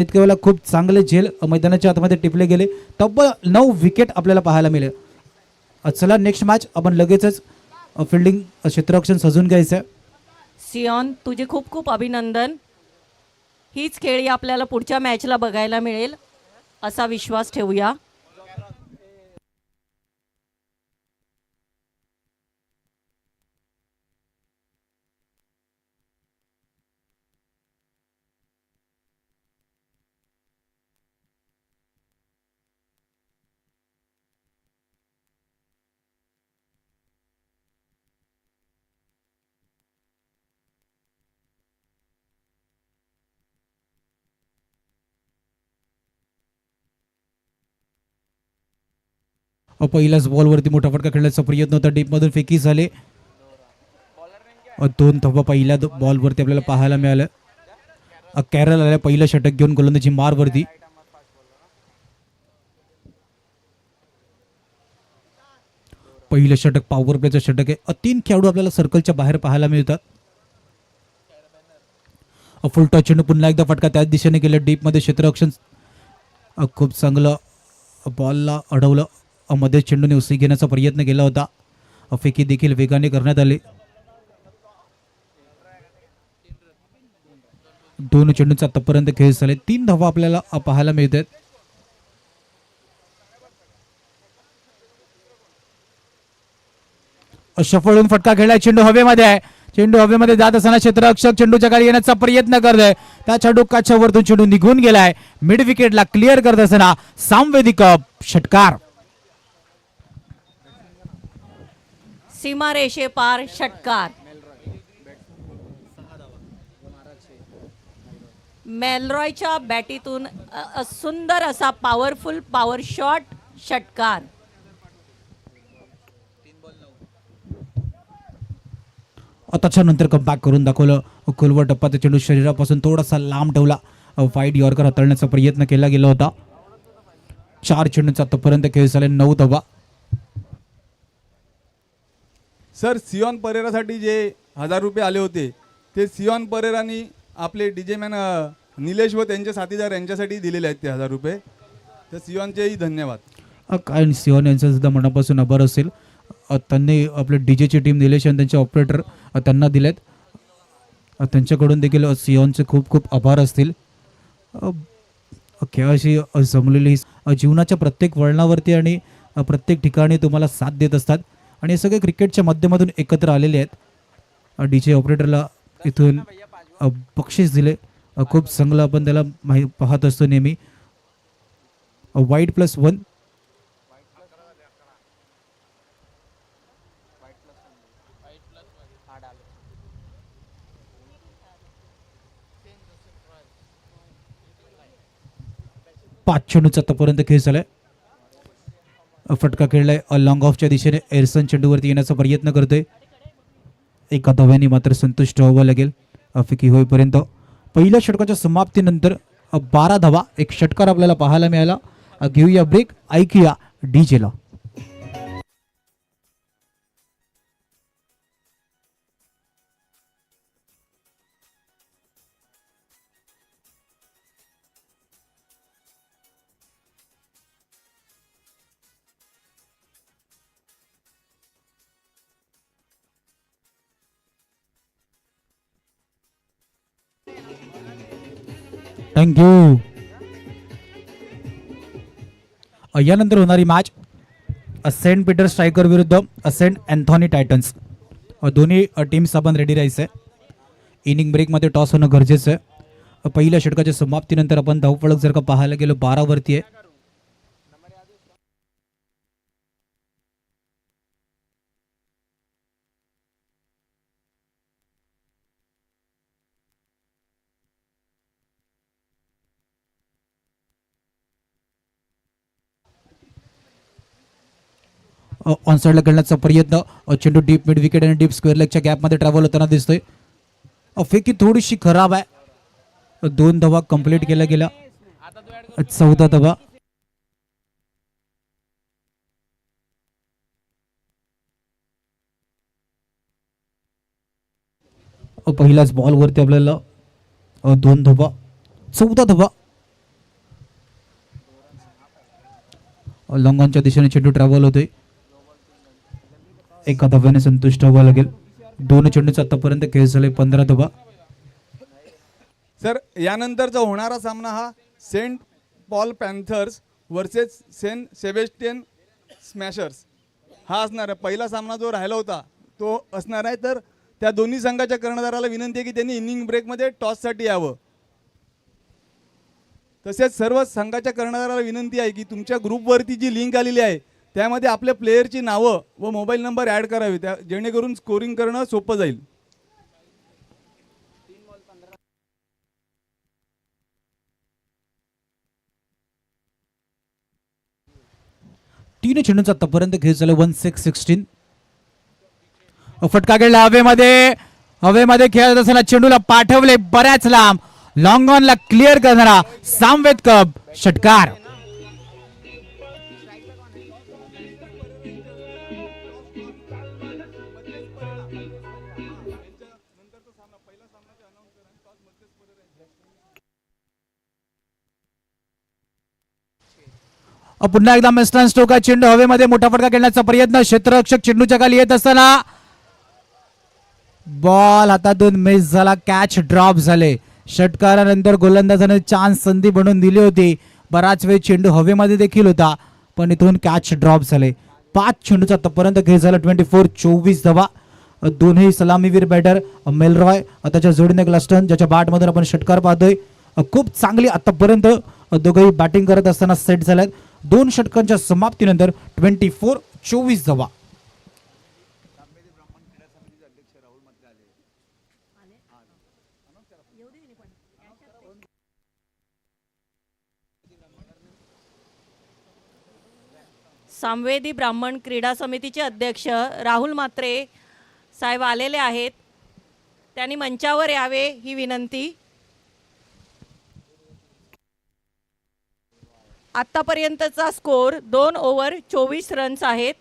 इतक्या वेळेला खूप चांगले झेल मैदानाच्या आतमध्ये टिपले गेले. तब्बल 9 विकेट आपल्याला पाहायला मिळेल. चला नेक्स्ट मॅच आपण लगेचच फिल्डिंग क्षेत्ररक्षण सजून घ्यायचं. सियॉन तुझे खूप खूप अभिनंदन. हीच खेळी आपल्याला पुढच्या मॅचला बघायला मिळेल असा विश्वास ठेवूया. पहिल्याच बॉलवरती मोठा फटका खेळण्याचा प्रयत्न होता. डीपमधून फेकी झाले. 2 धावा पहिल्या बॉलवरती आपल्याला पाहायला मिळालं. कॅरल आल्या पहिलं षटक घेऊन गोलंदाजी मारवरती. पहिलं षटक पॉवर प्लेचं षटक आहे. 3 खेळाडू आपल्याला सर्कलच्या बाहेर पाहायला मिळतात. फुल टॉस चेंडू पुन्हा एकदा फटका त्याच दिशेने गेलं. डीपमध्ये क्षेत्ररक्षण खूप चांगलं बॉलला अडवलं. मध्ये चेंडूने उसळी घेण्याचा प्रयत्न केला होता. फेकी देखील वेगाने करण्यात आली. 2 चेंडूंचा आतापर्यंत खेळ झाले. 3 धावा आपल्याला पाहायला मिळतात. शफळून फटका खेळलाय. चेंडू हवेमध्ये आहे. चेंडू हवेमध्ये जात असताना क्षेत्ररक्षक चेंडूच्या खाली येण्याचा प्रयत्न करतोय. त्या चेंडूच्या वरतून चेंडू निघून गेलाय. मिड विकेटला क्लिअर करत असताना सामवेदी कप षटकार. सीमारेषे पार षटकार. मेलरॉयच्या बॅटीतून सुंदर असा पॉवरफुल पॉवर शॉट षटकार. त्याच्यानंतर कमबॅक करून दाखवलं. खोलवर टप्पा त्या चेंडू शरीरापासून थोडासा लांब ठेवला. वाईड यॉर्कर हाताळण्याचा प्रयत्न केला गेला होता. 4 चेंडूंचा आतापर्यंत खेळ झाले. 9 धावा. सर सियॉन परेरासाठी जे 1000 रुपये आले होते ते सियॉन परेरानी आपले डीजे मॅन निलेश व त्यांचे साथीदार यांच्यासाठी दिलेले आहेत ते 1000 रुपये. तर सियॉनचेही धन्यवाद. काय सियॉन यांचा सुद्धा मनापासून आभार असेल. त्यांनी आपले डीजेची टीम निलेश आणि त्यांचे ऑपरेटर त्यांना दिलेत. त्यांच्याकडून देखील सियॉनचे खूप खूप आभार असतील. खेळाशी जमलेली जीवनाच्या प्रत्येक वळणावरती आणि प्रत्येक ठिकाणी तुम्हाला साथ देत असतात आणि हे सगळे क्रिकेटच्या माध्यमातून एकत्र आलेले आहेत. डीजे ऑपरेटरला इथून बक्षीस दिले. खूप चांगलं आपण त्याला पाहत असतो नेहमी. वाईड +1. पाच चेंडूचा आतापर्यंत खेळ झालाय. फटका खेळलाय लॉंग ऑफच्या दिशेने. एरसन चेंडूवरती येण्याचा प्रयत्न करतोय. एका धाव्याने मात्र संतुष्ट व्हावं लागेल फेकी होईपर्यंत. पहिल्या षटकाच्या समाप्तीनंतर 12 धावा, 1 षटकार आपल्याला पाहायला मिळाला. घेऊया ब्रेक, ऐकूया डीजेला. थँक्यू. यानंतर होणारी मॅच सेंट पीटर स्ट्रायकर विरुद्ध सेंट अँथॉनी टायटन्स. दोन्ही टीम्स आपण रेडी राहायचं आहे. इनिंग ब्रेकमध्ये टॉस होणं गरजेचं आहे. पहिल्या षटकाच्या समाप्तीनंतर आपण धावफलक जर का पाहायला गेलो 12 वरती आहे. ऑनसाइडला खेळण्याचा प्रयत्न. चेंडू डीप मिड विकेट आणि डीप स्क्वेअर लेगच्या गॅपमध्ये ट्रॅव्हल होताना दिसतोय. फेकी थोडीशी खराब आहे. 2 धावा कंप्लीट केल्या गेल्या. 14 धावा. पहिल्याच बॉलवरती आपल्याला 2 धावा. 14 धावा. लॉंग ऑनच्या दिशेने चेंडू ट्रॅव्हल होतोय. एका धाव्याने संतुष्ट व्हावं लागेल. दोन चेंडूचा आतापर्यंत खेळ झाले 15 धावा. सर यानंतरचा होणारा सामना हा Saint Paul Panthers versus Saint Sebastian Smashers हा असणार आहे. पहिला सामना जो राहिला होता तो असणार आहे. तर त्या दोन्ही संघाच्या कर्णधाराला विनंती आहे की त्यांनी इनिंग ब्रेकमध्ये टॉससाठी यावं. तसेच सर्व संघाच्या कर्णधाराला विनंती आहे की तुमच्या ग्रुपवरती जी लिंक आलेली आहे त्यामध्ये आपल्या प्लेयरची नावं व मोबाईल नंबर ॲड करावे, त्या जेणेकरून स्कोरिंग करणं सोपं जाईल. तीन चेंडूचा आतापर्यंत खेळ झाला 16-16. फटका खेळला हवेमध्ये खेळत असताना चेंडूला पाठवले बऱ्याच लांब. लॉंग ऑनला क्लिअर करणारा सामवेद कब षटकार. पुन्हा एकदा मिस्टर स्टोका चेंडू हवेमध्ये मोठा फटका खेळण्याचा प्रयत्न. क्षेत्ररक्षक चेंडूच्या खाली येत असताना बॉल हातातून मिस झाला. कॅच ड्रॉप झाले. षटकारानंतर गोलंदाजाने चान्स संधी बनवून दिली होती. बराच वेळ चेंडू हवेमध्ये देखील होता पण इथून कॅच ड्रॉप झाले. 5 चेंडूचा आतापर्यंत खेळ झाला 24 धावा. दोन्ही सलामीवीर बॅटर मेलरॉय त्याच्या जोडीने ग्लास्टन ज्याच्या बॅटमधून आपण षटकार पाहतोय. खूप चांगली आतापर्यंत दोघेही बॅटिंग करत असताना सेट झाल्यात. 2 षटकांच्या समाप्तीनंतर 24 धावा. सामवेदी ब्राह्मण क्रीडा समितीचे अध्यक्ष राहुल म्हात्रे साहेब आलेले आहेत. त्यांनी मंचावर यावे ही विनंती. आत्तापर्यंतचा स्कोर 2 ओव्हर 24 रन्स आहेत.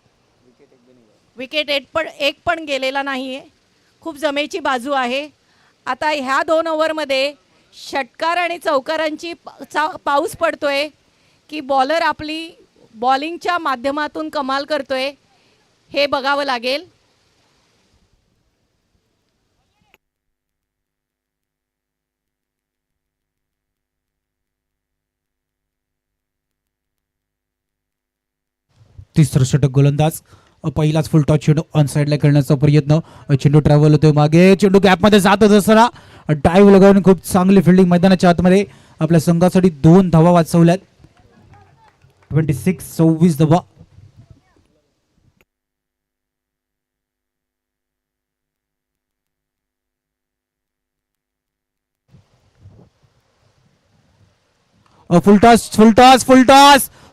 विकेट एक पण गेलेला नाही आहे. खूप जमेची बाजू आहे. आता ह्या 2 ओव्हरमध्ये षटकार आणि चौकारांची पाऊस पडतोय की बॉलर आपली बॉलिंगच्या माध्यमातून कमाल करतोय हे बघावं लागेल. तिसरं षटक गोलंदाज पहिलाच फुल टॉस चेंडू ऑन साईडला खेळण्याचा प्रयत्न. चेंडू ट्रॅव्हल होतोय मागे. चेंडू गॅपमध्ये जात असताना डाईव्ह लगावून खूप चांगली फिल्डिंग मैदानाच्या आतमध्ये आपल्या संघासाठी 2 धावा वाचवल्यात. 26-26 धावा.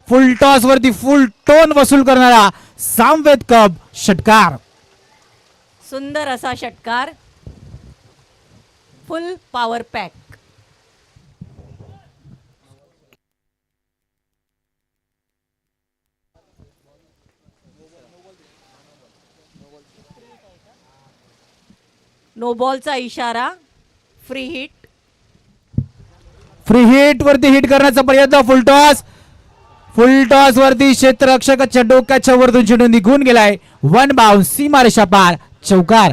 फुल टॉस वरती फुल टोन वसूल करणारा सामवेद कब षटकार. सुंदर असा षटकार. फुल पॉवर पॅक. नो बॉलचा इशारा. फ्री हिट वरती हिट करण्याचा प्रयत्न. फुल टॉस वरती क्षेत्ररक्षकाच्या डोक्याच्या वरतून चेंडू निघून गेलाय. 1 बाउन्स सीमारेषा पार. चौकार.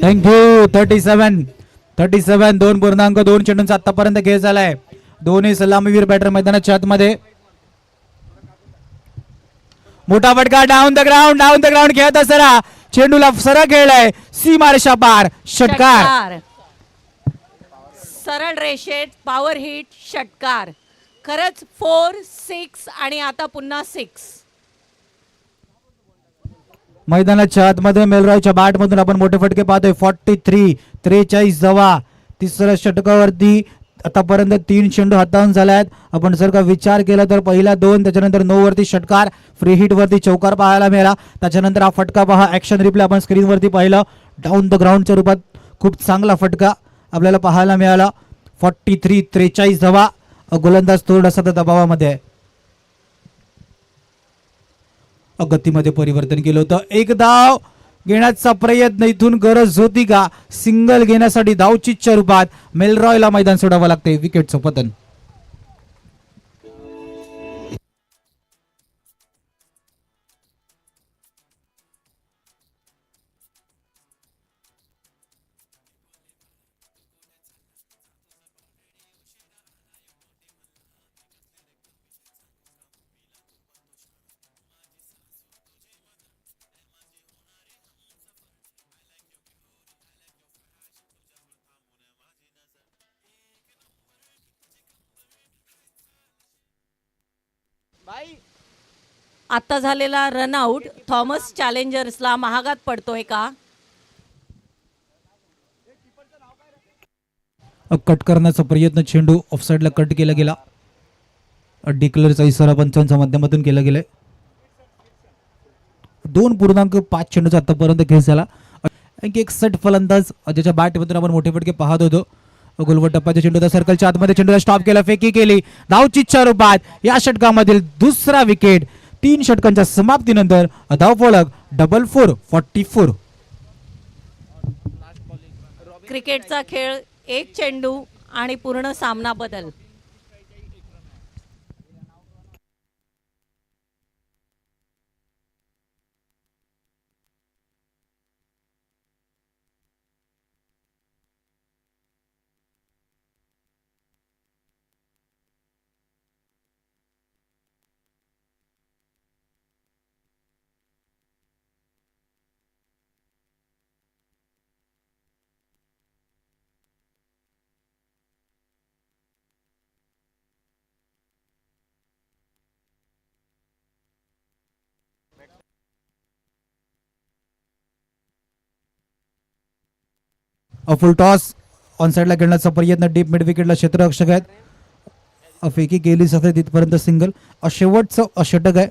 थँक्यू. 37 2.2 चेंडूंचा आतापर्यंत खेळ झालाय. दोन्ही सलामीवीर बॅटर मैदानाच्या आतमध्ये. मोठा फटका डाऊन द ग्राउंड खेळत असताना चेंडूला सरळ खेळलाय. सीमारेषा पार. षटकार. सरळ रेषेत पॉवर हिट षटकार. खरंच 4, 6 आणि आता पुन्हा 6. मैदानाच्या आतमध्ये मेलरॉयच्या बॅटमधून आपण मोठे फटके पाहतोय. 43 धावा. तिसऱ्या षटकावरती आतापर्यंत 3 चेंडू हाताळून झाल्यात. आपण जर का विचार केला तर पहिला 2, त्याच्यानंतर 9 वरती षटकार, फ्री हिट वरती चौकार पाहायला मिळाला. त्याच्यानंतर हा फटका पहा, ऍक्शन रिप्ले आपण स्क्रीनवरती पाहिलं. डाऊन द ग्राउंडच्या रूपात खूप चांगला फटका आपल्याला पाहायला मिळाला. 43 धावा. गोलंदाज थोडासा दबावामध्ये आहे. गतीमध्ये परिवर्तन केलं होतं. एक धाव घेण्याचा प्रयत्न, इथून गरज होती का सिंगल घेण्यासाठी? धावचीच्या रूपात मेलरॉयला मैदान सोडावं लागते. विकेटचं पतन. आता झालेला रनआउट थॉमस चॅलेंजर्सला महागात पडतोय का? कट करण्याचा प्रयत्न, चेंडू ऑफसाईडला कट केला गेला. डिक्लेअरचा इशारा पंचांच्या माध्यमातून केला गेलाय. 2.5 चेंडूचा आतापर्यंत खेळ झाला. आणखी एक सेट फलंदाज ज्याच्या बॅटमधून आपण मोठे फटके पाहत होतो. गोलवर टप्प्याच्या चेंडूचा सर्कलच्या आतमध्ये चेंडूला स्टॉप केला, फेकी केली. धावचीच्या रूपात या षटकामधील दुसरा विकेट. 3 षटकांच्या समाप्तीनंतर धावफलक 44. क्रिकेटचा खेळ एक चेंडू आणि पूर्ण सामना बदल. फुल टॉस ऑन साइडला खेळण्याचा प्रयत्न. डीप मिड विकेटला क्षेत्ररक्षक आहेत. फेकी केली सगळे तिथपर्यंत सिंगल. शेवटचं षटक आहे.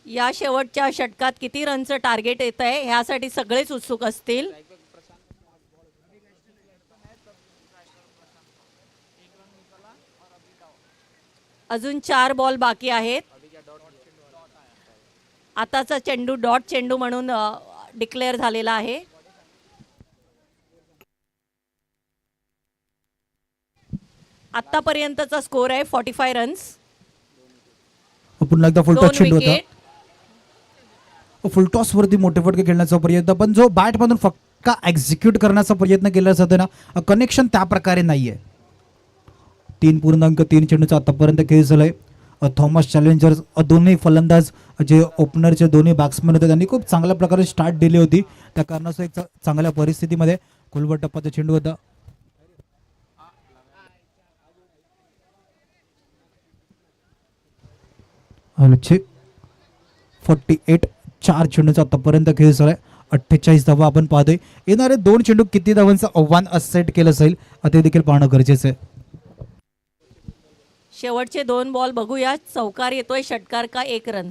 या शेवटच्या षटकात किती रनचं टार्गेट येत आहे ह्यासाठी सगळेच उत्सुक असतील. अजून 4 बॉल बाकी आहेत. आताचा चेंडू डॉट चेंडू म्हणून डिक्लेअर झालेला आहे. आतापर्यंतचा स्कोर आहे 45 रन्स. पुन्हा एकदा फुल 2 टॉस चेंडू होता. विकेट. फुल टॉस वरती मोठे फटके खेळण्याचा प्रयत्न, पण जो बॅट मधून फक्का एक्झिक्यूट करण्याचा प्रयत्न केला जातो ना, कनेक्शन त्या प्रकारे नाहीये. 3.3 चेंडूचा आतापर्यंत खेळ झालाय. थॉमस चॅलेंजर्स दोन्ही फलंदाज जे ओपनरचे दोन्ही बॅट्समन होते त्यांनी खूप चांगल्या प्रकारे स्टार्ट दिली होती. त्या कारणास्तव एक चांगल्या परिस्थितीमध्ये खोलवर टप्प्याचा चेंडू होता. हलचे 48 4 चेंडूचा आतापर्यंत खेळ झालाय. 48 धावा आपण पाहतोय. येणारे 2 चेंडू किती धावांचं आव्हान सेट केलं जाईल ते देखील पाहणं गरजेचं आहे. शेवटचे 2 बॉल बघूया. चौकार येतोय, षटकार का 1 रन.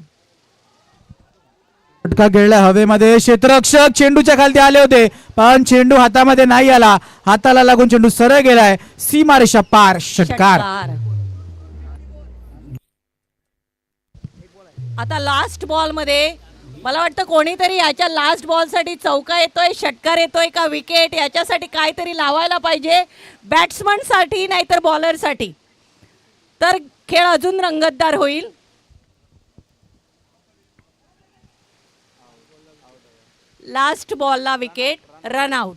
फटका खेळला हवेमध्ये. क्षेत्ररक्षक चेंडूच्या खाली आले होते पण चेंडू हातामध्ये नाही आला. हाताला लागून चेंडू सरळ गेलाय. सीमारेषा पार. षटकार. आता लास्ट बॉल मध्ये मला वाटतं कोणीतरी याच्या लास्ट बॉल साठी चौका येतोय, षटकार येतोय का विकेट याच्यासाठी काहीतरी लावायला पाहिजे. बॅट्समन साठी नाहीतर बॉलर साठी, तर खेळ अजून रंगतदार होईल. लास्ट बॉलला विकेट, रन आउट.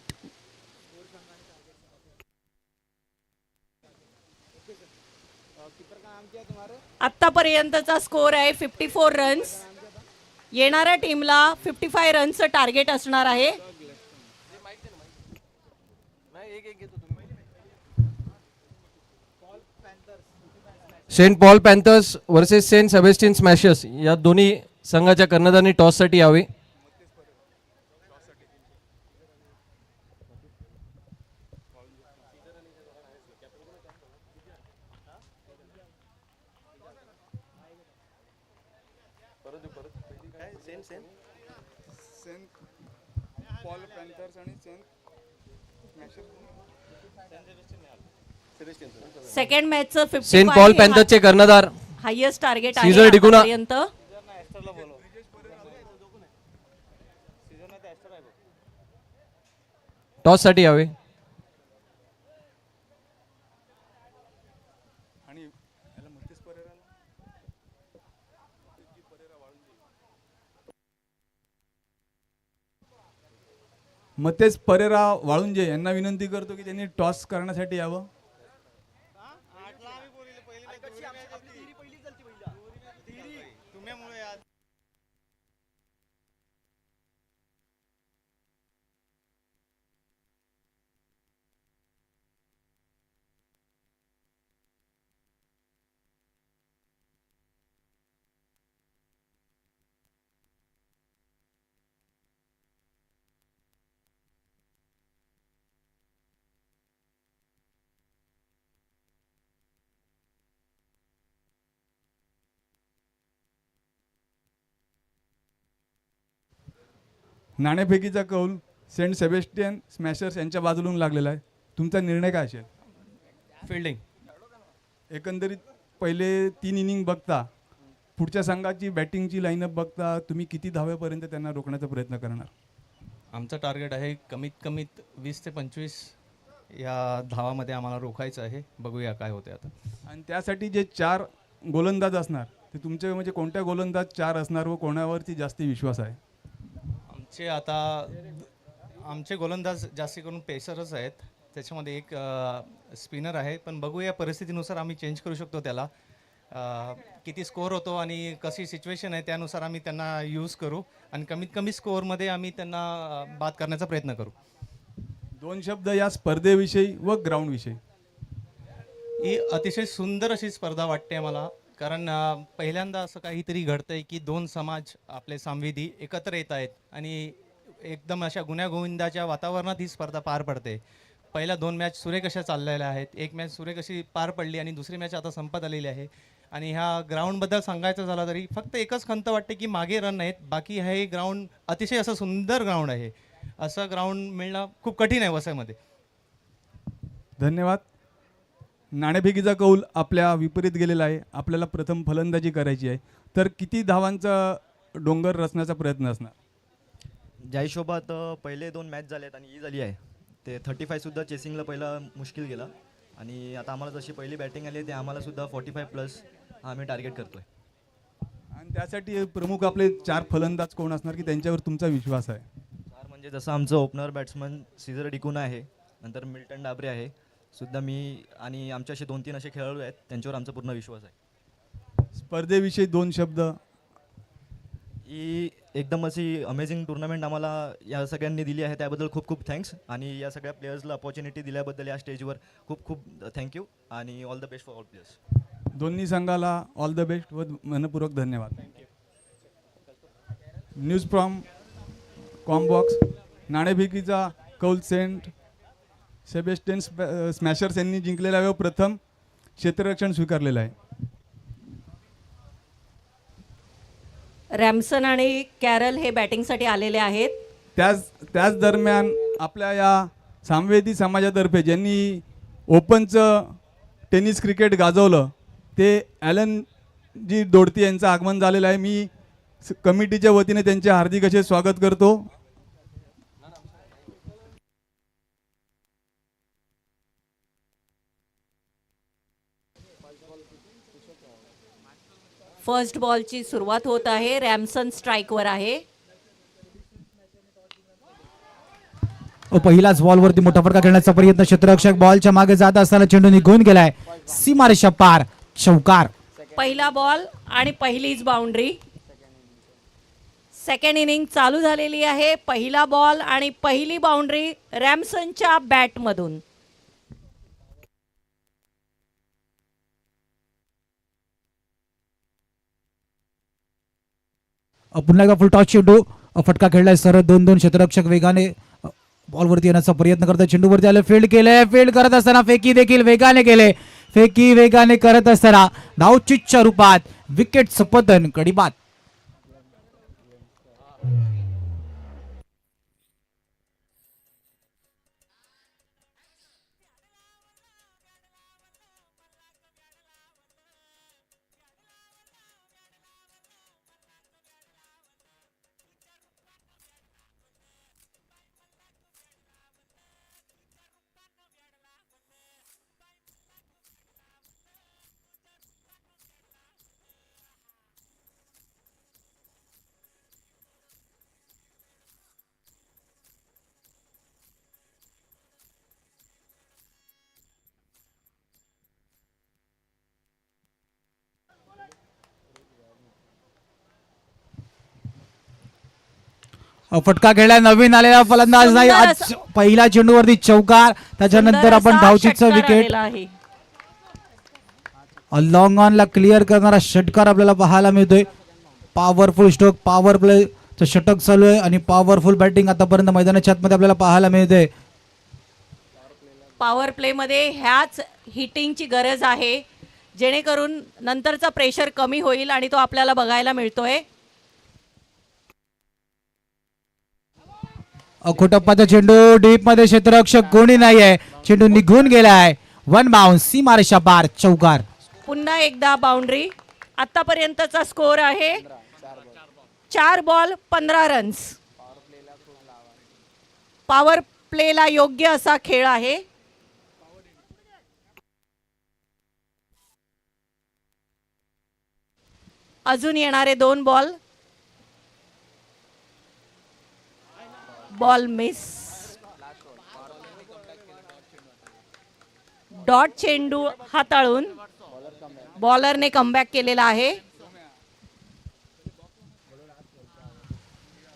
आतापर्यंतचा स्कोर आहे 54 रन्स. येणाऱ्या टीमला 55 रनचं टार्गेट असणार आहे. Saint Paul Panthers versus Saint Sebastian Smashers या दोन्ही संघाच्या कर्णधारांनी टॉससाठी यावे. सेकंड मॅचचं 55 सेंट पॉल पॅन्थर्सचे कर्णधार हायेस्ट टार्गेट सीझर आहे डिकुना. आतापर्यंत. टॉस साठी यावे. मतेज परेरा वाळुंजे यांना विनंती करतो की त्यांनी टॉस करण्यासाठी यावं. नाणेफेकीचा कौल सेंट सेबेस्टियन स्मॅशर्स यांच्या बाजूला लागलेला आहे. तुमचा निर्णय काय असेल? फिल्डिंग. एकंदरीत पहिले 3 इनिंग बघता, पुढच्या संघाची बॅटिंगची लाईनअप बघता तुम्ही किती धाव्यापर्यंत त्यांना रोखण्याचा प्रयत्न करणार? आमचं टार्गेट आहे कमीत कमीत 20 ते 25 या धावामध्ये आम्हाला रोखायचं आहे. बघूया काय होते आता. आणि त्यासाठी जे 4 गोलंदाज असणार ते तुमचे म्हणजे कोणत्या गोलंदाज 4 असणार व कोणावरती जास्ती विश्वास आहे? आमचे गोलंदाज जास्ती करून पेसरच आहेत. त्याच्यामध्ये एक स्पिनर आहे, पण बघूया परिस्थितीनुसार आम्ही चेंज करू शकतो त्याला. किती स्कोअर होतो आणि कशी सिच्युएशन आहे त्यानुसार आम्ही त्यांना यूज करू आणि कमीत कमी स्कोअरमध्ये आम्ही त्यांना बाद करण्याचा प्रयत्न करू. 2 शब्द या स्पर्धेविषयी व ग्राउंडविषयी. ही अतिशय सुंदर अशी स्पर्धा वाटते मला, कारण पहिल्यांदा असं काहीतरी घडतंय की 2 समाज आपले सामवेदी एकत्र येत आहेत आणि एकदम अशा गुण्यागोविंदाच्या वातावरणात ही स्पर्धा पार पडते. पहिल्या 2 मॅच सुरेख अशा चाललेल्या आहेत. एक मॅच सुरेख अशी पार पडली आणि दुसरी मॅच आता संपत आलेली आहे. आणि ह्या ग्राउंडबद्दल सांगायचं झालं तरी फक्त एकच खंत वाटते की मागे रन नाहीत. बाकी हे ग्राउंड अतिशय असं सुंदर ग्राउंड आहे. असं ग्राउंड मिळणं खूप कठीण आहे वसईमध्ये. धन्यवाद. नाणेफेकीचा कौल आपल्या विपरीत गेलेला आहे. आपल्याला प्रथम फलंदाजी करायची आहे, तर किती धावांचा डोंगर रचण्याचा प्रयत्न असणार? ज्या हिशोबात पहिले 2 मॅच झालेत आणि ही झाली आहे ते 35 सुद्धा चेसिंगला पहिला मुश्किल गेला आणि आता आम्हाला जशी पहिली बॅटिंग आली आहे ते आम्हाला सुद्धा 45+ हा आम्ही टार्गेट करतोय. आणि त्यासाठी प्रमुख आपले 4 फलंदाज कोण असणार की त्यांच्यावर तुमचा विश्वास आहे? 4 म्हणजे जसं आमचं ओपनर बॅट्समन सीझर डिकुना आहे, नंतर मिल्टन डाबरे आहे सुद्धा, मी आणि आमचे असे 2-3 असे खेळाडू आहेत त्यांच्यावर आमचा पूर्ण विश्वास आहे. स्पर्धेविषयी 2 शब्द. ही एकदम अशी अमेझिंग टुर्नामेंट आम्हाला या सगळ्यांनी दिली आहे त्याबद्दल खूप खूप थँक्स आणि या सगळ्या प्लेयर्सला अपॉर्च्युनिटी दिल्याबद्दल या स्टेजवर खूप खूप थँक्यू आणि all the best for all players. दोन्ही संघाला ऑल द बेस्ट व मनपूर्वक धन्यवाद. News from कॉमबॉक्स. नाणेफेकीचा कौल सेंट सेबेस्टियन स्मॅशर्स यांनी जिंकलेला व प्रथम क्षेत्ररक्षण स्वीकारलेलं आहे. रॅमसन आणि कॅरल हे बॅटिंगसाठी आलेले आहेत. त्याच दरम्यान आपल्या या सामवेदी समाजातर्फे ज्यांनी ओपनचं टेनिस क्रिकेट गाजवलं ते ॲलन जी दोडती यांचं आगमन झालेलं आहे. मी कमिटीच्या वतीने त्यांचे हार्दिक असे स्वागत करतो. फर्स्ट बॉलची सुरुवात होत आहे. रॅमसन स्ट्राईकवर आहे. पहिलाच बॉलवरती मोठा फटका खेळण्याचा प्रयत्न. क्षेत्ररक्षक बॉलच्या मागे जात असताना चेंडू निघून गेलाय सीमारेषा पार. चौकार. पहिला बॉल आणि पहिलीच बाउंड्री. सेकंड इनिंग चालू झालेली आहे. पहिला बॉल आणि पहिली बाउंड्री रॅमसनच्या बॅटमधून. पुन्हा एकदा फुल टॉस चेंडू. फटका खेळलाय सरळ 2-2. क्षेत्ररक्षक वेगाने बॉलवरती येण्याचा प्रयत्न करतात. चेंडूवरती आले. फील्ड केले. फील्ड करत असताना फेकी देखील वेगाने केले. फेकी वेगाने करत असताना धावचीच्या रूपात विकेटचं पतन. कडी बाद. फटका खेळला नवीन आलेला फलंदाज नाही. सुंदर आज पहिल्या चेंडूवरती चौकार, त्याच्यानंतर सुंदर आपण असा धावचीचं षटकार विकेट. आलेला आहे. लॉंग ऑन ला क्लिअर करणारा षटकार आपल्याला पाहायला मिळतोय. पॉवरफुल स्ट्रोक, पॉवर प्ले षटक चालू आहे आणि पॉवरफुल बॅटिंग आतापर्यंत मैदानाच्या आतमध्ये आपल्याला पाहायला मिळते. पॉवर प्लेमध्ये ह्याच हिटिंगची गरज आहे, जेणेकरून नंतरचा प्रेशर कमी होईल आणि तो आपल्याला बघायला मिळतोय. खोटप्पाचा चेंडू डीप मध्ये, क्षेत्ररक्षक कोणी नाही आहे, चेंडू निघून गेलाय. वन बाउन्स, सीमारेषा पार, चौकार. पुन्हा एकदा बाउंड्री. आतापर्यंतचा स्कोर आहे 4 बॉल 15 रन्स. पॉवर प्लेला योग्य असा खेळ आहे. अजून येणारे 2 बॉल, बॉल मिस. डॉट चेंडू हाताळून बॉलरने कमबॅक केलेला आहे.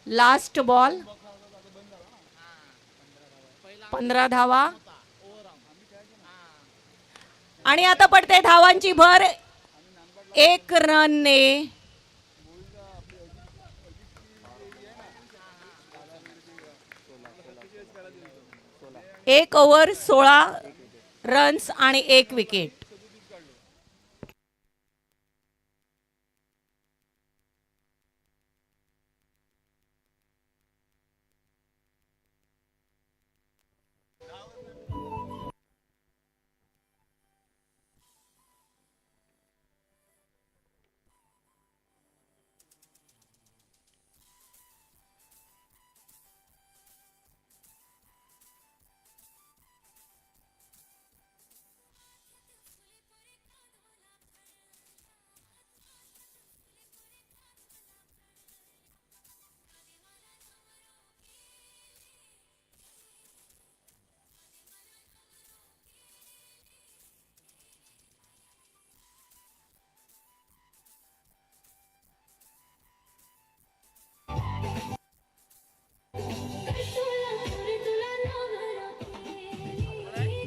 लास्ट बॉल, 15 धावा आणि आता पडते धावांची भर 1 रनने. एक ओव्हर 16 रन्स आणि 1 विकेट.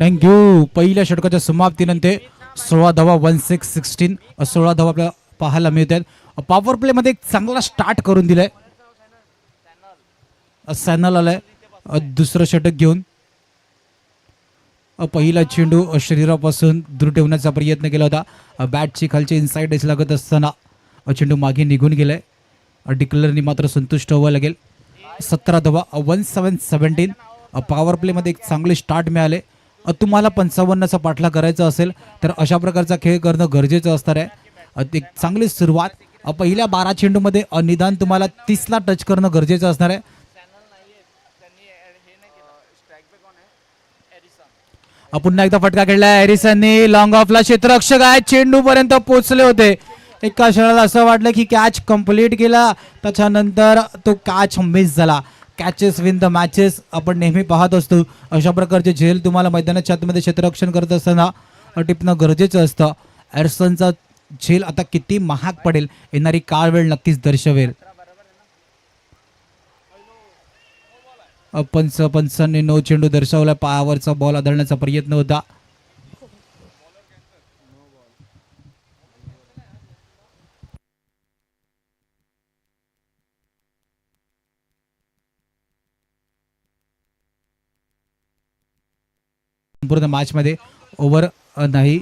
थँक्यू. पहिल्या षटकाच्या समाप्तीनंतर 16 धावा 16 16 धावा आपल्याला पाहायला मिळतात. पॉवर प्ले मध्ये एक चांगला स्टार्ट करून दिलाय सॅनल आलाय दुसरं षटक घेऊन. पहिला चेंडू शरीरापासून दूर ठेवण्याचा प्रयत्न केला होता. बॅटची खालची इनसाइड एज लागत असताना चेंडू मागे निघून गेलाय. डिक्लरनी मात्र संतुष्ट व्हावं लागेल. 17 धावा 17. पॉवर प्लेमध्ये एक चांगले स्टार्ट मिळाले. तुम्हाला 55चा पाठला करायचा असेल तर अशा प्रकारचा खेळ करणं गरजेचं असणार आहे. एक चांगली सुरुवात. पहिल्या 12 चेंडूमध्ये निदान तुम्हाला 30ला टच करणं गरजेचं असणार आहे. पुन्हा एकदा फटका खेळलाय हॅरिसनने. लॉंग ऑफला क्षेत्ररक्षक आहे, चेंडू पर्यंत पोहोचले होते. एका क्षणाला असं वाटलं की कॅच कंप्लीट केला, त्याच्यानंतर तो कॅच मिस झाला. कॅचेस विन द मॅचेस आपण नेहमी पाहत असतो. अशा प्रकारचे झेल तुम्हाला मैदानाच्या आतमध्ये क्षेत्ररक्षण करत असताना टिपणं गरजेचं असतं. हॅरिसनचा झेल आता किती महाग पडेल येणारी काळ वेळ नक्कीच दर्शवेल. 55 नो चेंडू दर्शवला. पायावरचा बॉल आदळण्याचा प्रयत्न होता. संपूर्ण मॅच मध्ये ओव्हर नाही.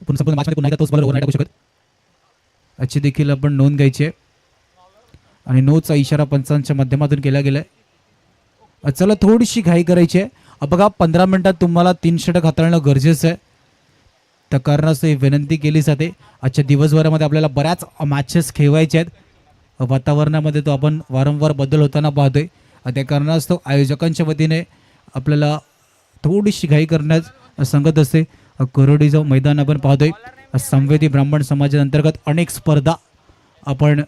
संपूर्ण मॅच मध्ये पुन्हा एकदा तोच बॉलर ओव्हर नाही टाकू शकत याची देखील आपण नोंद घ्यायची आहे. आणि नोचा इशारा पंचांच्या माध्यमातून केला गेलाय. चला थोडीशी घाई करायची आहे. बघा 15 मिनिटात तुम्हाला 3 षटक हाताळणं गरजेचं आहे. त्या कारणास्तव ही विनंती केली जाते. आजच्या दिवसभरामध्ये आपल्याला बऱ्याच मॅचेस खेळवायचे आहेत. वातावरणामध्ये तो आपण वारंवार बदल होताना पाहतोय. त्या कारणास्तव आयोजकांच्या वतीने आपल्याला थोडीशी घाई करण्यास सांगत असते. करोडीचं मैदान आपण पाहतोय. संवेदी ब्राह्मण समाजाअंतर्गत अनेक स्पर्धा आपण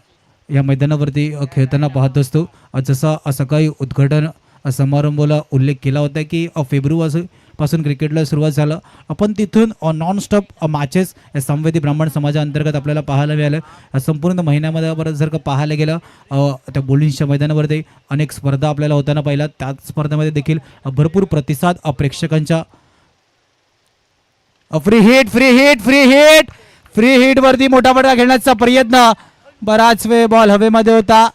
या मैदानावरती खेळताना पाहत असतो. जसं सकाळी उद्घाटन समारंभाला उल्लेख केला होता की फेब्रुवारी पासून क्रिकेटला सुरुवात झालं. आपण तिथून नॉनस्टॉप मॅचेस या संवेदी ब्राह्मण समाजाअंतर्गत आपल्याला पाहायला मिळालं. संपूर्ण महिन्यामध्ये परत जर का पाहायला गेलं त्या बोलिंगच्या मैदानावरती अनेक स्पर्धा आपल्याला होताना पाहिल्या. त्याच स्पर्धेमध्ये देखील भरपूर प्रतिसाद प्रेक्षकांच्या. फ्री हिट वरती मोठा फटका खेळण्याचा प्रयत्न. बराच वेळ बॉल हवेमध्ये होता.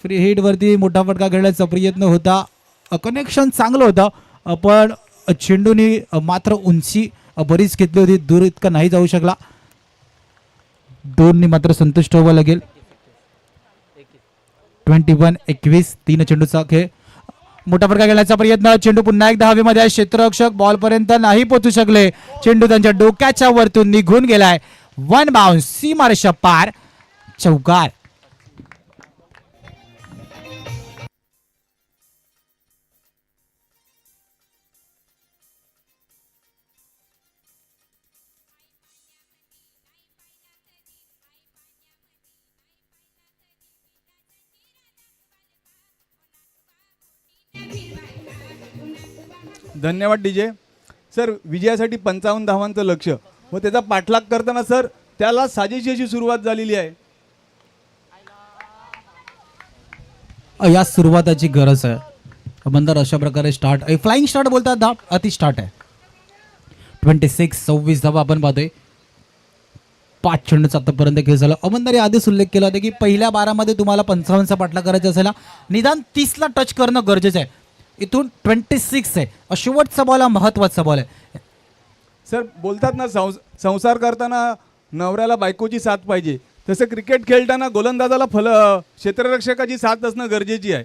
फ्री हिट वरती मोठा फटका खेळण्याचा प्रयत्न होता. कनेक्शन चांगलं होतं पण चेंडूनी मात्र उंची बरीच घेतली होती. दूर इतका नाही जाऊ शकला. 2 मात्र संतुष्ट व्हावं लागेल. 21-21 3 चेंडूचा खेळ. मोठा फटका खेळण्याचा प्रयत्न. चेंडू पुन्हा एकदा हवेमध्ये आहे. क्षेत्ररक्षक बॉल पर्यंत नाही पोहोचू शकले. चेंडू त्यांच्या डोक्याच्या वरतून निघून गेलाय. 1 बाउन्स सीमारेषा पार. चौकार. धन्यवाद डीजे. सर विजयासाठी 55 धावांचं लक्ष व त्याचा पाठलाग करताना सर त्याला साजेशी अशी सुरुवात झालेली आहे. या सुरुवाताची गरज आहे. मंदार अशा प्रकारे स्टार्ट फ्लाइंग स्टार्ट बोलतात. धाव अति स्टार्ट आहे. 26-26 धावा आपण पाहतोय. 5 चेंडूचा आतापर्यंत खेळ झाला. अमंदार आधीच उल्लेख केला होता की पहिल्या 12 तुम्हाला 55चा पाठलाग करायचा असेल निदान 30ला टच करणं गरजेचं आहे. इथून 26 आहे. शेवटचा बॉल हा महत्वाचा बॉल आहे. सर बोलतात ना संसार करताना नवऱ्याला बायकोची साथ पाहिजे, तसं क्रिकेट खेळताना गोलंदाजाला क्षेत्ररक्षकाची साथ असणं गरजेची आहे.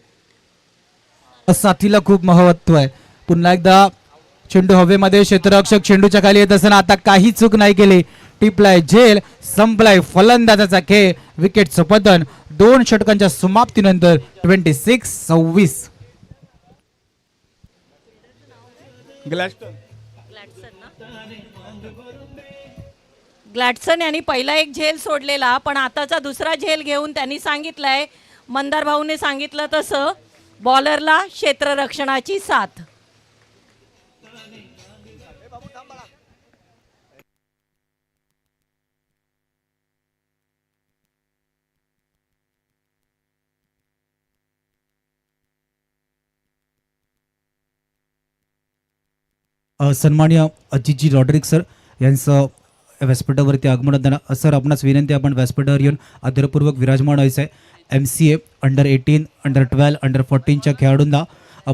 साथीला खूप महत्व आहे. पुन्हा एकदा चेंडू हवेमध्ये. क्षेत्ररक्षक चेंडूच्या खाली येत असताना आता काही चूक नाही केली. टिपलाय झेल. संपलाय फलंदाजाचा खेळ. विकेटचं पतन. 2 षटकांच्या समाप्तीनंतर 26-26. ग्लॅडसन यांनी पहिला एक झेल सोडलेला पण आताचा दुसरा झेल घेऊन त्यांनी सांगितलंय, मंदार भाऊने सांगितलं तसं, बॉलरला क्षेत्ररक्षणाची साथ. सन्मान्य अजितजी रॉड्रिक सर यांचं व्यासपीठावरती आगमन होताना. सर आपणास विनंती, आपण व्यासपीठावर येऊन आदरपूर्वक विराजमान व्हायचं आहे. MCA अंडर 18, अंडर 12, अंडर 14च्या खेळाडूंना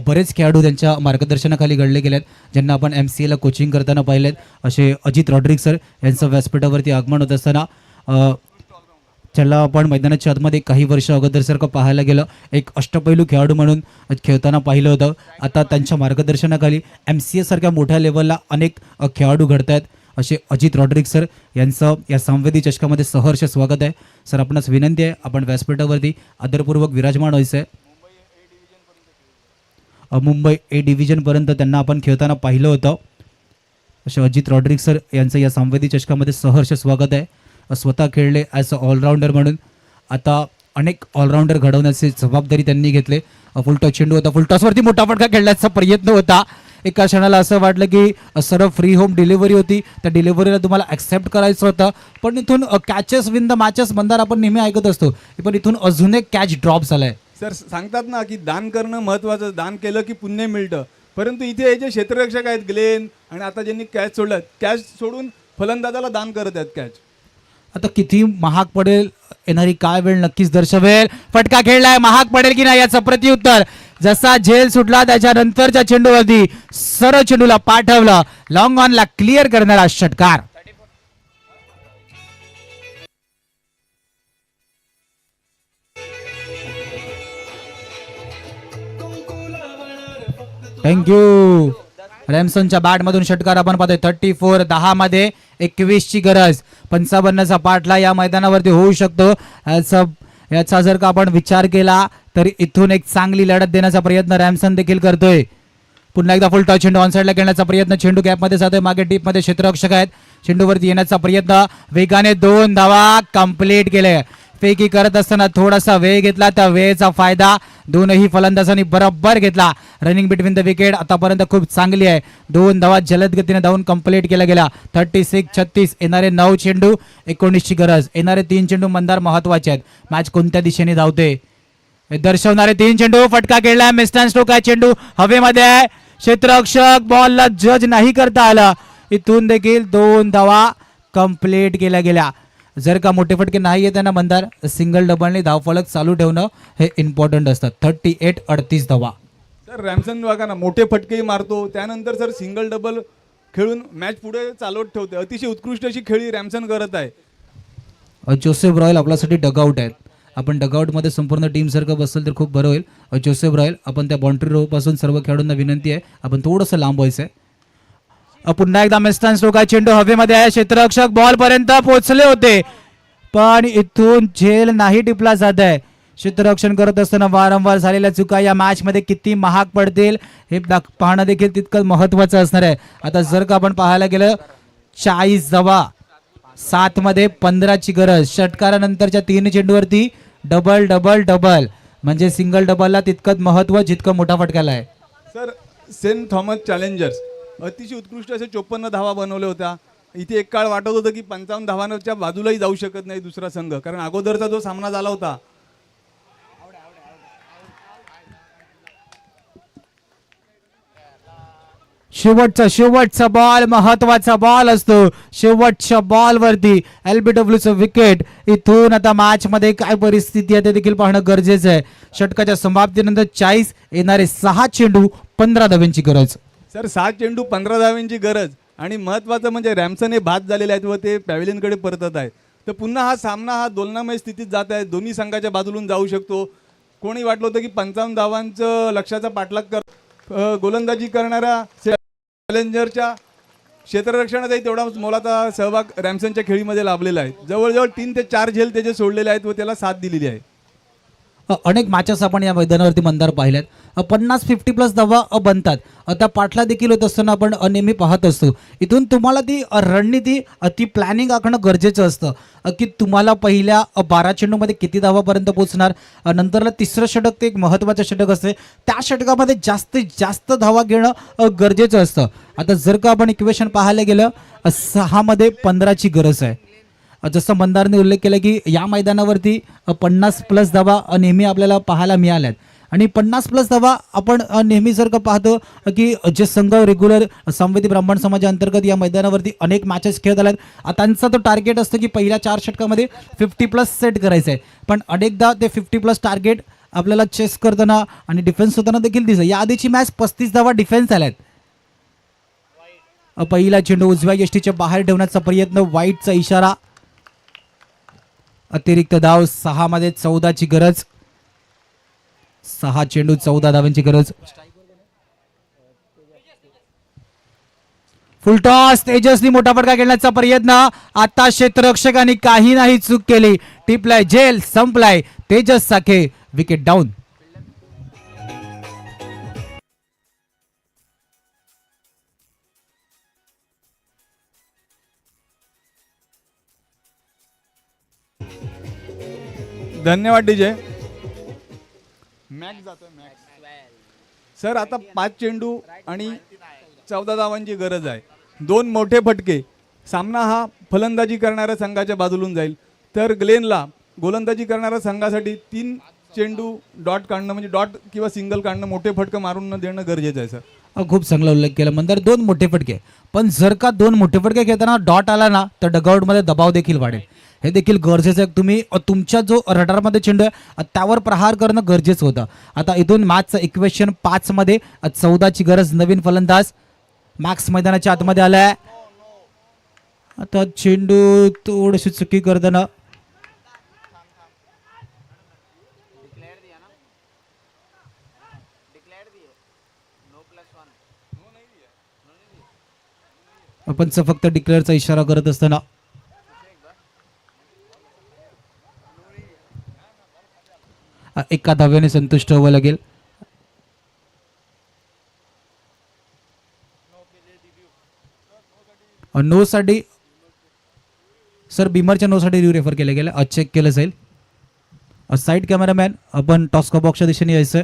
बरेच खेळाडू त्यांच्या मार्गदर्शनाखाली घडले गेले आहेत, ज्यांना आपण MCAला कोचिंग करताना पाहिलेत. असे अजित रॉड्रिक सर यांचं व्यासपीठावरती आगमन होत असताना ज्याला आपण मैदानाच्या आतमध्ये काही वर्ष अगोदर सारखं पाहायला गेलं एक अष्टपैलू खेळाडू म्हणून खेळताना पाहिलं होतं. आता त्यांच्या मार्गदर्शनाखाली MCA सारख्या मोठ्या लेवलला अनेक खेळाडू घडत आहेत. असे अजित रॉड्रिक सर यांचं या संवेदी चषकामध्ये सहर्ष स्वागत आहे. सर आपणास विनंती आहे, आपण व्यासपीठावरती आदरपूर्वक विराजमान व्हायचं आहे. मुंबई A डिव्हिजनपर्यंत त्यांना आपण खेळताना पाहिलं होतं. असे अजित रॉड्रिक सर यांचं या संवेदी चषकामध्ये सहर्ष स्वागत आहे. स्वतः खेळले ॲज अ ऑलराऊंडर म्हणून. आता अनेक ऑलराऊंडर घडवण्याची जबाबदारी त्यांनी घेतले. फुलटॉस चेंडू होता. फुलटॉसवरती मोठा फटका खेळण्याचा प्रयत्न होता. एका क्षणाला असं वाटलं की सर्व फ्री होम डिलिव्हरी होती, त्या डिलिव्हरीला तुम्हाला ॲक्सेप्ट करायचं होतं, पण इथून catches win the matches Mandar आपण नेहमी ऐकत असतो, पण इथून अजून एक कॅच ड्रॉप झालाय. सर सांगतात ना की दान करणं महत्त्वाचं, दान केलं की पुण्य मिळतं. परंतु इथे हे जे क्षेत्ररक्षक आहेत ग्लेन आणि आता ज्यांनी कॅच सोडलं, कॅच सोडून फलंदाजाला दान करत आहेत कॅच. आता किती महाग पडेल येणारी काय वेळ नक्कीच दर्शवेल. फटका खेळलाय, महाग पडेल की नाही याचं प्रत्युत्तर. जसा झेल सुटला त्याच्यानंतरच्या चेंडूवरती सरळ चेंडूला पाठवलं. लॉंग ऑनला क्लिअर करणारा षटकार. थँक्यू. रॅमसनच्या बॅटमधून षटकार आपण पाहतोय. 34 10 मध्ये 21 ची गरज. 55चा पाठला या मैदानावरती होऊ शकतो. याचा जर का आपण विचार केला तर इथून एक चांगली लढत देण्याचा प्रयत्न रॅमसन देखील करतोय. पुन्हा एकदा फुल टॉस चेंडू ऑन साईडला खेळण्याचा प्रयत्न. चेंडू गॅपमध्ये जातोय. मागे डीपमध्ये क्षेत्ररक्षक आहेत. चेंडूवरती येण्याचा प्रयत्न. वेगाने 2 धावा कंप्लीट केले. फेकी करत असताना थोडासा वेळ घेतला, त्या वेळेचा फायदा दोनही फलंदाजांनी बरोबर घेतला. रनिंग बिटवीन द विकेट आतापर्यंत खूप चांगली आहे. 2 धावा जलद गतीने धावून कंप्लीट केल्या गेल्या. 36-36. येणारे 9 चेंडू 19ची गरज. येणारे 3 चेंडू मंदार महत्वाचे आहेत. मॅच कोणत्या दिशेने धावते हे दर्शवणारे 3 चेंडू. फटका खेळला, मिस्टॅन स्ट्रोक आहे, चेंडू हवेमध्ये आहे. क्षेत्ररक्षक बॉलला जज नाही करता आला. इथून देखील 2 धावा कंप्लीट केल्या गेल्या. जर का मोठे फटके नाही येत ना मंदार, सिंगल डबलने धावफलक चालू ठेवणं हे इम्पॉर्टंट असतं. 38-38 धावा. सर रॅमसन बघा ना, मोठे फटकेही मारतो, त्यानंतर सर सिंगल डबल खेळून मॅच पुढे चालवत ठेवते. अतिशय उत्कृष्ट अशी खेळी रॅमसन करत आहे. जोसेफ रॉयल आपल्यासाठी डगआउट आहेत. आपण डगआउटमध्ये संपूर्ण टीम सारखं बसलं तर खूप बरं होईल. जोसेफ रॉयल, आपण त्या बाउंड्री रो पासून सर्व खेळाडूंना विनंती आहे, आपण थोडंसं लांब व्हायचं आहे. पुन्हा एकदा मिस्टॅन स्ट्रोक आहे, चेंडू हवेमध्ये आहे. क्षेत्ररक्षक बॉल पर्यंत पोहोचले होते, पण इथून झेल नाही टिपला जात आहे. क्षेत्ररक्षण करत असताना वारंवार झालेल्या चुका या मॅच मध्ये किती महाग पडतील हे पाहणं देखील तितकं महत्वाचं असणार आहे. आता जर का आपण पाहायला गेलं 40 धावा, 7 मध्ये 15ची गरज. षटकारानंतरच्या 3 चेंडूवरती डबल डबल डबल, म्हणजे सिंगल डबलला तितकंच महत्व जितकं मोठा फटकाला आहे. सर सेंट थॉमस चॅलेंजर्स अतिशय उत्कृष्ट असे 54 धावा बनवल्या होत्या. इथे एक काळ वाटत होतं की 55 धावांच्या बाजूलाही जाऊ शकत नाही दुसरा संघ, कारण अगोदरचा जो सामना झाला होता शेवटचा बॉल महत्वाचा बॉल असतो. शेवटच्या बॉल वरती LBWचं विकेट. इथून आता मॅच मध्ये काय परिस्थिती आहे ते देखील पाहणं गरजेचं आहे. षटकाच्या समाप्तीनंतर 40, येणारे 6 चेंडू 15 धावांची गरज. सर 7 चेंडू 15 धावांची गरज, आणि महत्त्वाचं म्हणजे रॅमसन हे बाद झालेले आहेत व ते पॅव्हिलियनकडे परतत आहेत. तर पुन्हा हा सामना हा दोलनामय स्थितीत जात आहे. दोन्ही संघाच्या बाजूला जाऊ शकतो. कोणी वाटलं होतं की 55 धावांचं लक्ष्याचा पाठलाग गोलंदाजी करणाऱ्या चॅलेंजरच्या क्षेत्ररक्षणाचाही तेवढा मोलाचा सहभाग रॅमसनच्या खेळीमध्ये लाभलेला आहे. जवळजवळ 3 ते 4 झेल त्याचे सोडलेले आहेत व त्याला साथ दिलेली आहे. अनेक मॅचेस आपण या मैदानावरती मंदार पाहिल्यात. 50-50+ धावा बनतात. त्या पाठला देखील होत असताना आपण नेहमी पाहत असतो. इथून तुम्हाला ती रणनीती ती प्लॅनिंग आखणं गरजेचं असतं की तुम्हाला पहिल्या 12 चेंडूमध्ये किती धावापर्यंत पोहोचणार. नंतरला तिसरं षटक ते एक महत्त्वाचं षटक असते, त्या षटकामध्ये जास्तीत जास्त धावा घेणं गरजेचं असतं. आता जर का आपण इक्वेशन पाहायला गेलं 6 मध्ये 15ची गरज आहे. जसं मंदारने उल्लेख केला की या मैदानावरती 50+ धावा नेहमी आपल्याला पाहायला मिळाल्यात. आणि 50+ धावा आपण नेहमी जर का पाहतो की जे संघ रेग्युलर संवेदी ब्राह्मण समाजा अंतर्गत या मैदानावरती अनेक मॅचेस खेळत आल्यात, त्यांचा तो टार्गेट असतं की पहिल्या 4 षटकामध्ये 50+ सेट करायचं आहे. पण अनेकदा ते 50+ टार्गेट आपल्याला चेस करताना आणि डिफेन्स होताना देखील दिसतं. या आधीची मॅच 35 धावा डिफेन्स आल्यात. पहिला चेंडू उजव्या यष्टीच्या बाहेर ठेवण्याचा प्रयत्न, वाईटचा इशारा. अतिरिक्त धाव 6 मध्ये 14ची गरज. 6 चेंडू 14 धावांची गरज. फुलटॉस तेजसनी मोठा फटका खेळण्याचा प्रयत्न. आता क्षेत्ररक्षकांनी काही नाही चूक केली. टिपलाय झेल, संपलाय. Tejas Sakhe wicket down. धन्यवाद डीजे. मॅक्स जातोय मॅक्स. सर आता 5 चेंडू आणि 14 धावांची गरज आहे. 2 मोठे फटके. सामना हा फलंदाजी करणाऱ्या संघाच्या बाजूलून जाईल, तर ग्लेनला गोलंदाजी करणाऱ्या संघासाठी 3 चेंडू डॉट काढणं, म्हणजे डॉट किंवा सिंगल काढणं, मोठे फटके मारून न देणं गरजेचं आहे. सर खूप चांगला उल्लेख केला मंदार. 2 मोठे फटके, पण जर का 2 मोठे फटके खेळताना डॉट आला ना तर डगआउटमध्ये दबाव देखील वाढेल. हे देखील गरजेचं आहे. तुम्ही तुमच्या जो रडारमध्ये चेंडू आहे त्यावर प्रहार करणं गरजेचं होतं. आता इथून मॅचचं इक्वेशन 5 मध्ये 14ची गरज. नवीन फलंदाज मॅक्स मैदानाच्या आतमध्ये आलाय. आता चेंडू थोडीशी चुकी करताना आपण फक्त डिक्लेअरचा इशारा करत असताना एका धाव्याने संतुष्ट व्हावं लागेल. नो साठी सर बिमरच्या नो साठी रेफर केलं गेलं, चेक केलं जाईल. साईड कॅमेरामॅन आपण टॉस्का बॉक्सच्या दिशेने यायचं.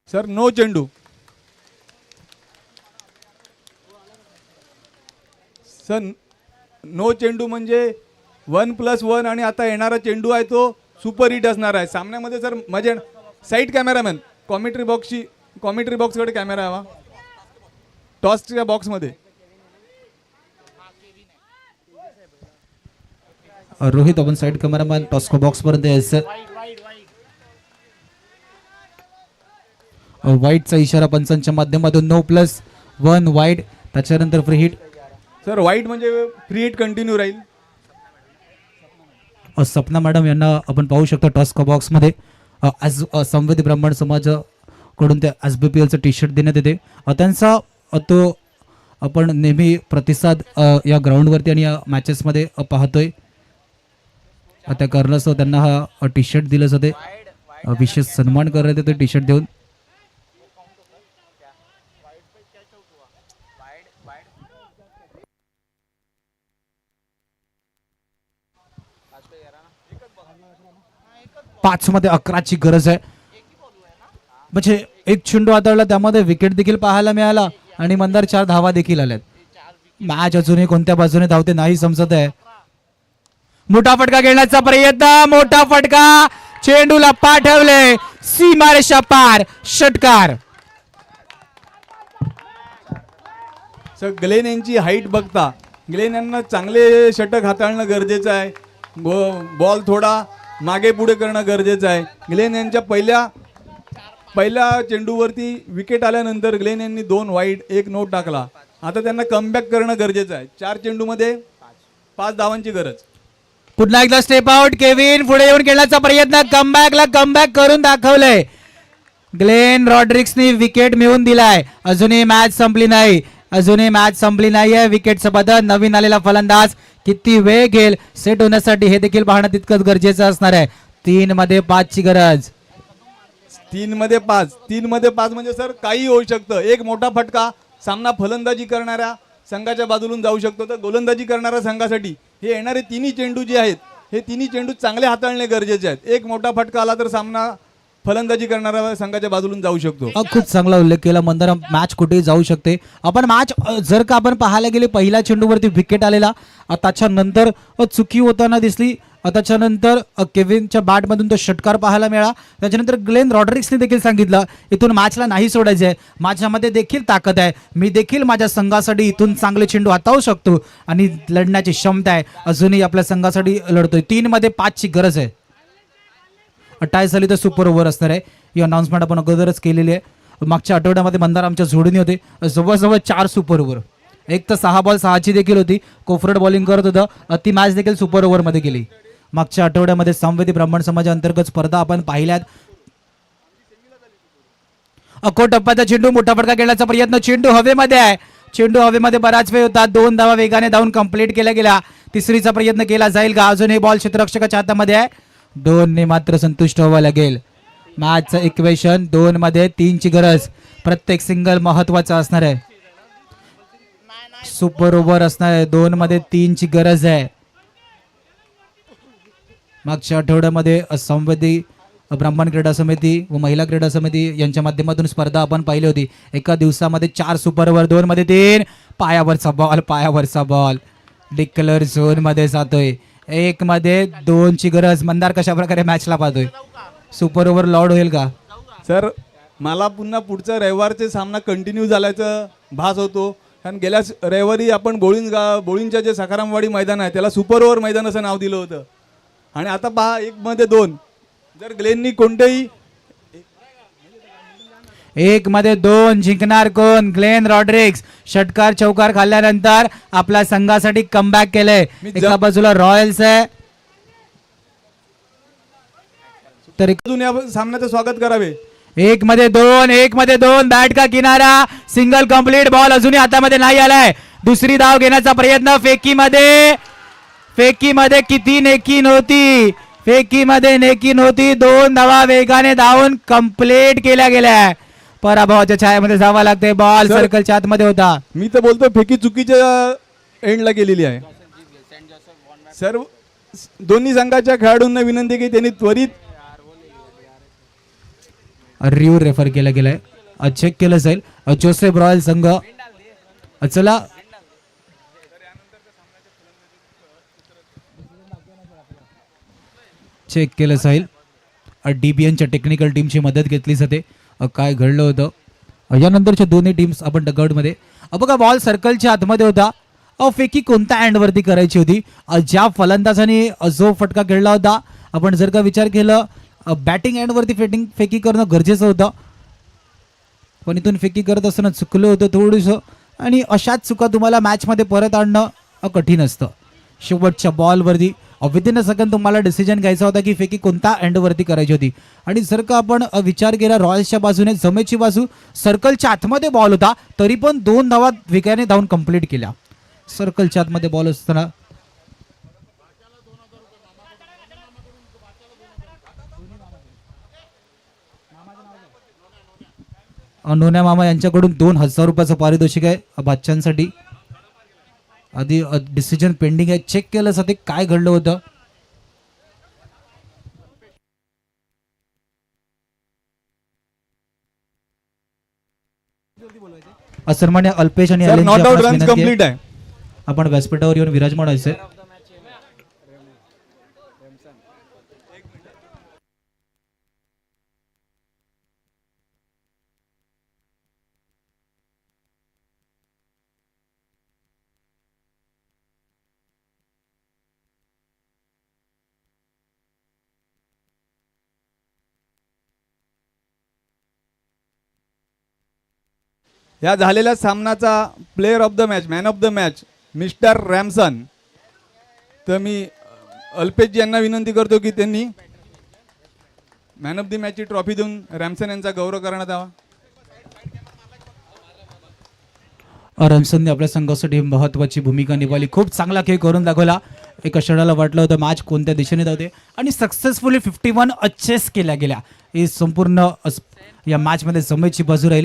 सर नो चेंडू. सर नो चेंडू म्हणजे 1+1 आणि आता येणारा चेंडू आहे तो सुपर हिट असणार आहे सामन्यामध्ये. सर मजा साईड कॅमेरामॅन कॉमेंट्री बॉक्सकडे कॅमेरा हवा टॉसच्या बॉक्समध्ये. रोहित आपण साईड कॅमेरामॅन टॉस्का बॉक्स पर्यंत यायचं. वाईटचा इशारा पंचांच्या माध्यमातून. 9+1 वाईट. त्याच्यानंतर फ्री हिट. सर वाईट म्हणजे फ्री हिट कंटिन्यू राहील. सपना मॅडम यांना आपण पाहू शकतो टॉस्का बॉक्समध्ये आज संवेदी ब्राह्मण समाजाकडून त्या SBPLचं टी शर्ट देण्यात येते. त्यांचा तो आपण नेहमी प्रतिसाद या ग्राउंडवरती आणि या मॅचेसमध्ये पाहतोय. त्या कारणास्तव त्यांना हा टी शर्ट दिलं जाते. विशेष सन्मान करण्यात येतो टी शर्ट देऊन. पाच मध्ये 11ची गरज आहे. म्हणजे एक चेंडू हाताळला त्यामध्ये विकेट देखील पाहायला मिळाला आणि मंदार 4 धावा देखील आल्यात. मॅच अजूनही कोणत्या बाजूने धावते नाही समजत आहे. मोठा फटका घेण्याचा प्रयत्न. मोठा फटका. चेंडूला पाठवले सीमारेषा पार. षटकार. सर ग्लेन यांची हाईट बघता ग्लेन यांना चांगले षटक हाताळणं गरजेचं आहे. बॉल थोडा मागे पुढे करणं गरजेचं आहे. ग्लेन यांच्या पहिल्या चेंडूवरती विकेट आल्यानंतर ग्लेन यांनी 2 वाईट 1 नो टाकला. आता त्यांना कमबॅक करणं गरजेचं आहे. 4 चेंडूमध्ये 5 धावांची गरज. पुन्हा एकदा स्टेप आउट. केविन पुढे येऊन खेळण्याचा प्रयत्न. कमबॅक करून दाखवलंय. ग्लेन रॉड्रिक्सने विकेट मिळवून दिलाय. अजूनही मॅच संपली नाहीये. विकेटचं बदल. नवीन आलेला फलंदाज किती वेळ घेईल सेट होण्यासाठी हे देखील पाहणं तितकंच गरजेचं असणार आहे. 3 मध्ये 5ची गरज. 3 मध्ये 5 म्हणजे सर काही होऊ शकतं. एक मोठा फटका सामना फलंदाजी करणाऱ्या संघाच्या बाजूला जाऊ शकतो. तर गोलंदाजी करणाऱ्या संघासाठी हे येणारे तिन्ही चेंडू जे आहेत हे तिन्ही चेंडू चांगले हाताळणे गरजेचे आहेत. एक मोठा फटका आला तर सामना फलंदाजी करणाऱ्या संघाच्या बाजूला जाऊ शकतो. खूप चांगला उल्लेख केला मंदार. मॅच कुठेही जाऊ शकते. आपण मॅच जर का आपण पाहायला गेले पहिल्या चेंडूवरती विकेट आलेला. त्याच्यानंतर चुकी होताना दिसली. त्याच्यानंतर केविनच्या बॅटमधून तो षटकार पाहायला मिळाला. त्याच्यानंतर ग्लेन रॉड्रिक्सने देखील सांगितलं इथून मॅचला नाही सोडायचं आहे. माझ्यामध्ये देखील ताकद आहे. मी देखील माझ्या संघासाठी इथून चांगले चेंडू हाताळू शकतो आणि लढण्याची क्षमता आहे. अजूनही आपल्या संघासाठी लढतोय. 3 मध्ये 5ची गरज आहे. 28 झाली तर सुपर ओव्हर असणार आहे. ही अनाउन्समेंट आपण अगोदरच केलेली आहे. मागच्या आठवड्यामध्ये मंदार आमच्या जोडीने होते. जवळजवळ 4 सुपर ओव्हर. एक तर 6 बॉल 6ची देखील होती. कोफरड बॉलिंग करत होतं. ती मॅच देखील सुपर ओव्हरमध्ये गेली. मागच्या आठवड्यामध्ये संवेदी ब्राह्मण समाजाअंतर्गत स्पर्धा आपण पाहिल्यात. अको टप्प्याचा चेंडू. मोठा फटका घेण्याचा प्रयत्न. चेंडू हवेमध्ये आहे. चेंडू हवेमध्ये बराच वेळ होता. 2 धावा वेगाने धावून कंप्लीट केल्या गेल्या. तिसरीचा प्रयत्न केला जाईल का. अजूनही बॉल क्षेत्ररक्षकाच्या हातामध्ये आहे. 2 ने मात्र संतुष्ट व्हावं लागेल. मॅचचं इक्वेशन 2 मध्ये 3ची गरज. प्रत्येक सिंगल महत्वाचा असणार आहे. सुपर ओव्हर असणार आहे. 2 मध्ये 3ची गरज आहे. मागच्या आठवड्यामध्ये संवेदी ब्राह्मण क्रीडा समिती व महिला क्रीडा समिती यांच्या माध्यमातून स्पर्धा आपण पाहिली होती. एका दिवसामध्ये 4 सुपर ओव्हर. 2 मध्ये 3. पायावरचा बॉल डिक्लर झोन मध्ये जातोय. 1 मध्ये 2ची गरज. मंदार कशा प्रकारे मॅचला पाहतोय. सुपर ओव्हर लॉर्ड होईल का. सर मला पुन्हा पुढचा रविवारचे सामना कंटिन्यू झाल्याचं भास होतो. कारण गेल्या रविवारी आपण बोळींच्या जे सखारामवाडी मैदान आहे त्याला सुपर ओव्हर मैदान असं नाव दिलं होतं. आणि आता पहा 1 मध्ये 2. जर ग्लेननी कोणतेही 1 मध्ये 2 जिंकणार कोण. ग्लेन रॉड्रिक्स. षटकार चौकार खाल्ल्यानंतर आपल्या संघासाठी कमबॅक केलंय. एका बाजूला रॉयल्स आहे तर अजून या सामन्याचं स्वागत करावे. 1 मध्ये 2 बॅट का किनारा. Single complete. बॉल अजूनही हातामध्ये नाही आलाय. दुसरी धाव घेण्याचा प्रयत्न, फेकीमध्ये किती नेकी नव्हती, फेकीमध्ये नेकी नव्हती. 2 धावा वेगाने धावून कंप्लीट केल्या गेल्या. पराभवाच्या छायामध्ये जावं लागतंय. बॉल सर- सर्कलच्या आतमध्ये होता. मी तर बोलतो फेकी चुकीच्या एंडला गेलेली आहे. सर्व दोन्ही संघाच्या खेळाडूंना विनंती की त्यांनी त्वरित रिव्ह्यू रेफर केला गेलाय, चेक केलं जाईल. जोसेफ रॉयल संघ चला चेक केलं जाईल. DBNच्या टेक्निकल टीमची मदत घेतली जाते. काय घडलं होतं यानंतरच्या दोन्ही टीम्स आपण डगआउटमध्ये. बघा बॉल सर्कलच्या आतमध्ये होता. फेकी कोणत्या एंडवरती करायची होती. ज्या फलंदाजाने जो फटका खेळला होता, आपण जर का विचार केलं बॅटिंग एंडवरती फेकी करणं गरजेचं होतं, पण इथून फेकी करत असताना चुकलं होतं थोडंसं. आणि अशाच चुका तुम्हाला मॅचमध्ये परत आणणं कठीण असतं. शेवटच्या बॉलवरती विदिन अ सेकंड तुम्हाला डिसिजन घ्यायचा होता की फेकी कोणत्या एंडवरती करायची होती. आणि जर का आपण विचार केला रॉयल्सच्या बाजूने, जमेची बाजू सर्कलच्या आतमध्ये बॉल होता, तरी पण 2 धावा वेगाने धावून कंप्लीट केल्या. सर्कलच्या आतमध्ये बॉल असताना नोन्या मामा यांच्याकडून 2,000 रुपयाचं पारितोषिक आहे बच्चांसाठी. आधी डिसिजन पेंडिंग आहे, चेक केलं जाते काय घडलं होतं. सन्मान्य अल्पेश आणि सर अलेनची नॉट आउट आपणास रन्स विनंती आहे. कंप्लीट आहे. आपण व्यासपीठावर येऊन विराजमान व्हायचंय. या झालेल्या सामनाचा player of the match, man of the match mister Ramson. तर मी अल्पेश यांना विनंती करतो की त्यांनी मॅन ऑफ द मॅचची ट्रॉफी देऊन रॅमसन यांचा गौरव करण्यात यावा. रॅमसनने आपल्या संघासाठी महत्त्वाची भूमिका निभावली. खूप चांगला खेळ करून दाखवला. एका क्षणाला वाटलं होतं मॅच कोणत्या दिशेने जाते आणि सक्सेसफुली 51 चेस केल्या गेल्या. ही संपूर्ण या मॅचमध्ये जमेची बाजू राहिली.